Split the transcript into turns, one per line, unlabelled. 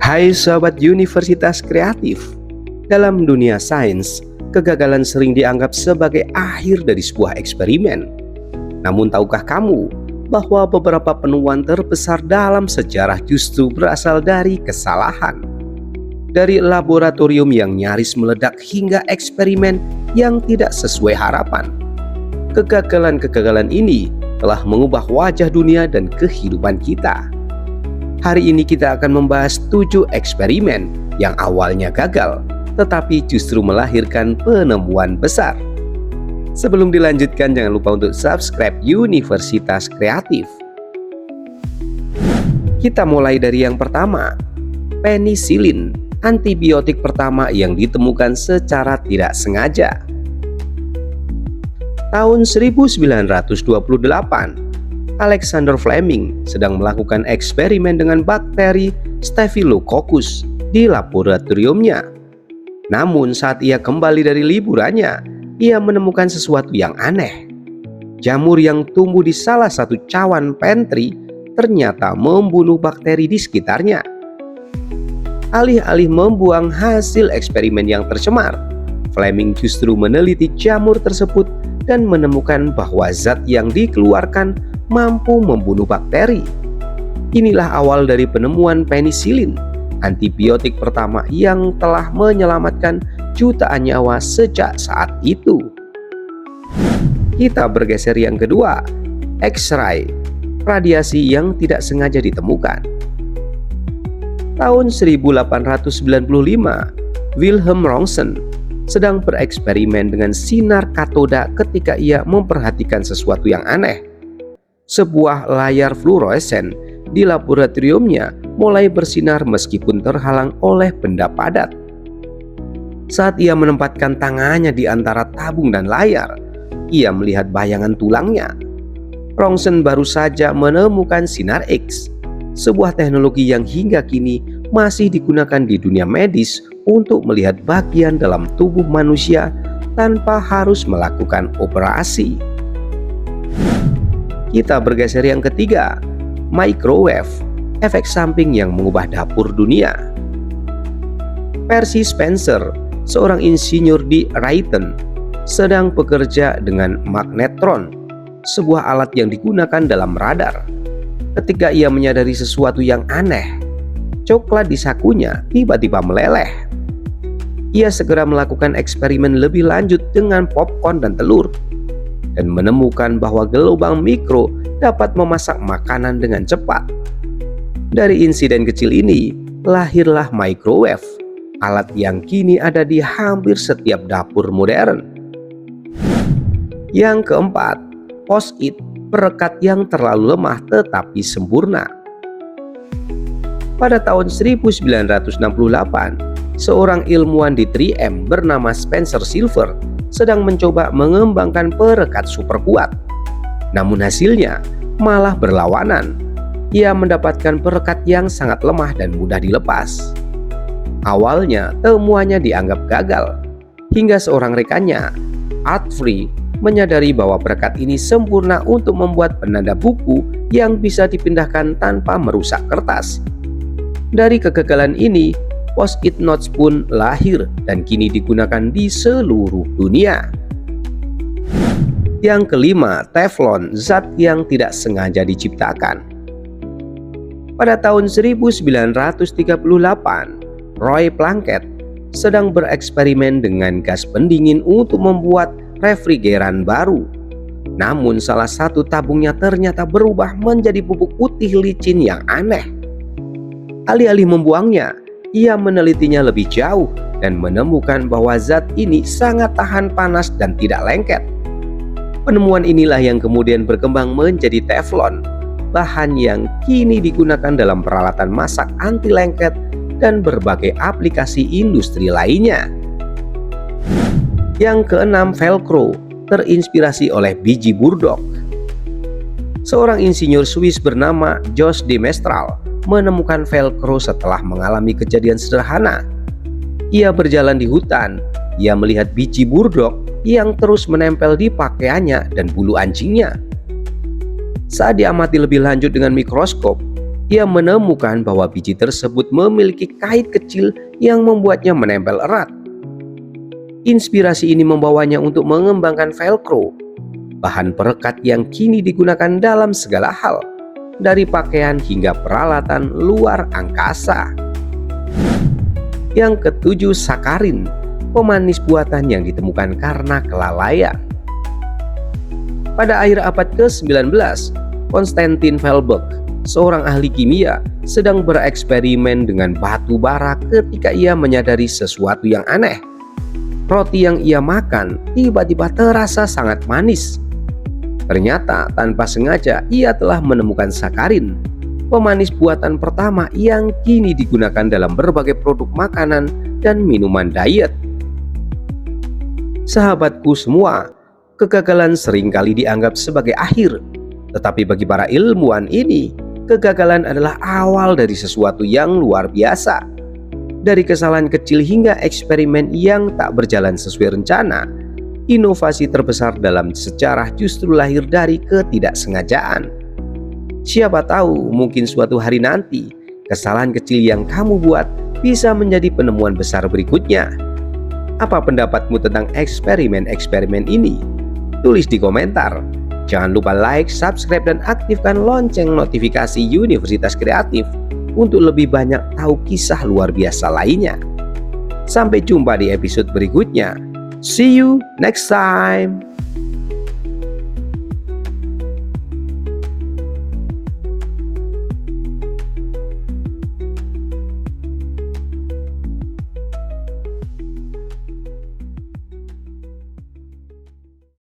Hai sahabat Universitas Kreatif. Dalam dunia sains, kegagalan sering dianggap sebagai akhir dari sebuah eksperimen. Namun tahukah kamu bahwa beberapa penemuan terbesar dalam sejarah justru berasal dari kesalahan? Dari laboratorium yang nyaris meledak hingga eksperimen yang tidak sesuai harapan. Kegagalan-kegagalan ini telah mengubah wajah dunia dan kehidupan kita. Hari ini kita akan membahas 7 eksperimen yang awalnya gagal, tetapi justru melahirkan penemuan besar. Sebelum dilanjutkan, jangan lupa untuk subscribe Universitas Kreatif. Kita mulai dari yang pertama, penisilin, antibiotik pertama yang ditemukan secara tidak sengaja. Tahun 1928, Alexander Fleming sedang melakukan eksperimen dengan bakteri Staphylococcus di laboratoriumnya. Namun saat ia kembali dari liburannya, ia menemukan sesuatu yang aneh. Jamur yang tumbuh di salah satu cawan pantry ternyata membunuh bakteri di sekitarnya. Alih-alih membuang hasil eksperimen yang tercemar, Fleming justru meneliti jamur tersebut dan menemukan bahwa zat yang dikeluarkan mampu membunuh bakteri. Inilah awal dari penemuan penisilin, antibiotik pertama yang telah menyelamatkan jutaan nyawa sejak saat itu. Kita bergeser yang kedua, X-ray, radiasi yang tidak sengaja ditemukan. Tahun 1895, Wilhelm Röntgen sedang bereksperimen dengan sinar katoda ketika ia memperhatikan sesuatu yang aneh. Sebuah layar fluoresen di laboratoriumnya mulai bersinar meskipun terhalang oleh benda padat. Saat ia menempatkan tangannya di antara tabung dan layar, ia melihat bayangan tulangnya. Röntgen baru saja menemukan sinar X, sebuah teknologi yang hingga kini masih digunakan di dunia medis untuk melihat bagian dalam tubuh manusia tanpa harus melakukan operasi. Kita bergeser yang ketiga, microwave, efek samping yang mengubah dapur dunia. Percy Spencer, seorang insinyur di Raytheon, sedang bekerja dengan magnetron, sebuah alat yang digunakan dalam radar. Ketika ia menyadari sesuatu yang aneh, coklat di sakunya tiba-tiba meleleh. Ia segera melakukan eksperimen lebih lanjut dengan popcorn dan telur, dan menemukan bahwa gelombang mikro dapat memasak makanan dengan cepat. Dari insiden kecil ini, lahirlah microwave, alat yang kini ada di hampir setiap dapur modern. Yang keempat, post-it, perekat yang terlalu lemah tetapi sempurna. Pada tahun 1968, seorang ilmuwan di 3M bernama Spencer Silver sedang mencoba mengembangkan perekat super kuat. Namun hasilnya malah berlawanan. Ia mendapatkan perekat yang sangat lemah dan mudah dilepas. Awalnya temuannya dianggap gagal, hingga seorang rekannya, Art Free, menyadari bahwa perekat ini sempurna untuk membuat penanda buku yang bisa dipindahkan tanpa merusak kertas. Dari kegagalan ini, Post-it notes pun lahir dan kini digunakan di seluruh dunia. Yang kelima, Teflon, zat yang tidak sengaja diciptakan. Pada tahun 1938, Roy Plunkett sedang bereksperimen dengan gas pendingin untuk membuat refrigeran baru. Namun salah satu tabungnya ternyata berubah menjadi bubuk putih licin yang aneh. Alih-alih membuangnya, ia menelitinya lebih jauh dan menemukan bahwa zat ini sangat tahan panas dan tidak lengket. Penemuan inilah yang kemudian berkembang menjadi Teflon, bahan yang kini digunakan dalam peralatan masak anti lengket dan berbagai aplikasi industri lainnya. Yang keenam, Velcro, terinspirasi oleh biji burdock. Seorang insinyur Swiss bernama Jos de Mestral menemukan Velcro setelah mengalami kejadian sederhana. Ia berjalan di hutan, ia melihat biji burdock yang terus menempel di pakaiannya dan bulu anjingnya. Saat diamati lebih lanjut dengan mikroskop, Ia menemukan bahwa biji tersebut memiliki kait kecil yang membuatnya menempel erat. Inspirasi ini membawanya untuk mengembangkan Velcro, bahan perekat yang kini digunakan dalam segala hal, dari pakaian hingga peralatan luar angkasa. Yang ketujuh, sakarin, pemanis buatan yang ditemukan karena kelalaian. Pada akhir abad ke-19, Konstantin Velberg, seorang ahli kimia, sedang bereksperimen dengan batu bara ketika ia menyadari sesuatu yang aneh. Roti yang ia makan tiba-tiba terasa sangat manis. Ternyata tanpa sengaja ia telah menemukan sakarin, pemanis buatan pertama yang kini digunakan dalam berbagai produk makanan dan minuman diet. Sahabatku semua, kegagalan seringkali dianggap sebagai akhir. Tetapi bagi para ilmuwan ini, kegagalan adalah awal dari sesuatu yang luar biasa. Dari kesalahan kecil hingga eksperimen yang tak berjalan sesuai rencana, inovasi terbesar dalam sejarah justru lahir dari ketidaksengajaan. Siapa tahu mungkin suatu hari nanti, kesalahan kecil yang kamu buat bisa menjadi penemuan besar berikutnya. Apa pendapatmu tentang eksperimen-eksperimen ini? Tulis di komentar. Jangan lupa like, subscribe, dan aktifkan lonceng notifikasi Universitas Kreatif untuk lebih banyak tahu kisah luar biasa lainnya. Sampai jumpa di episode berikutnya. See you next time.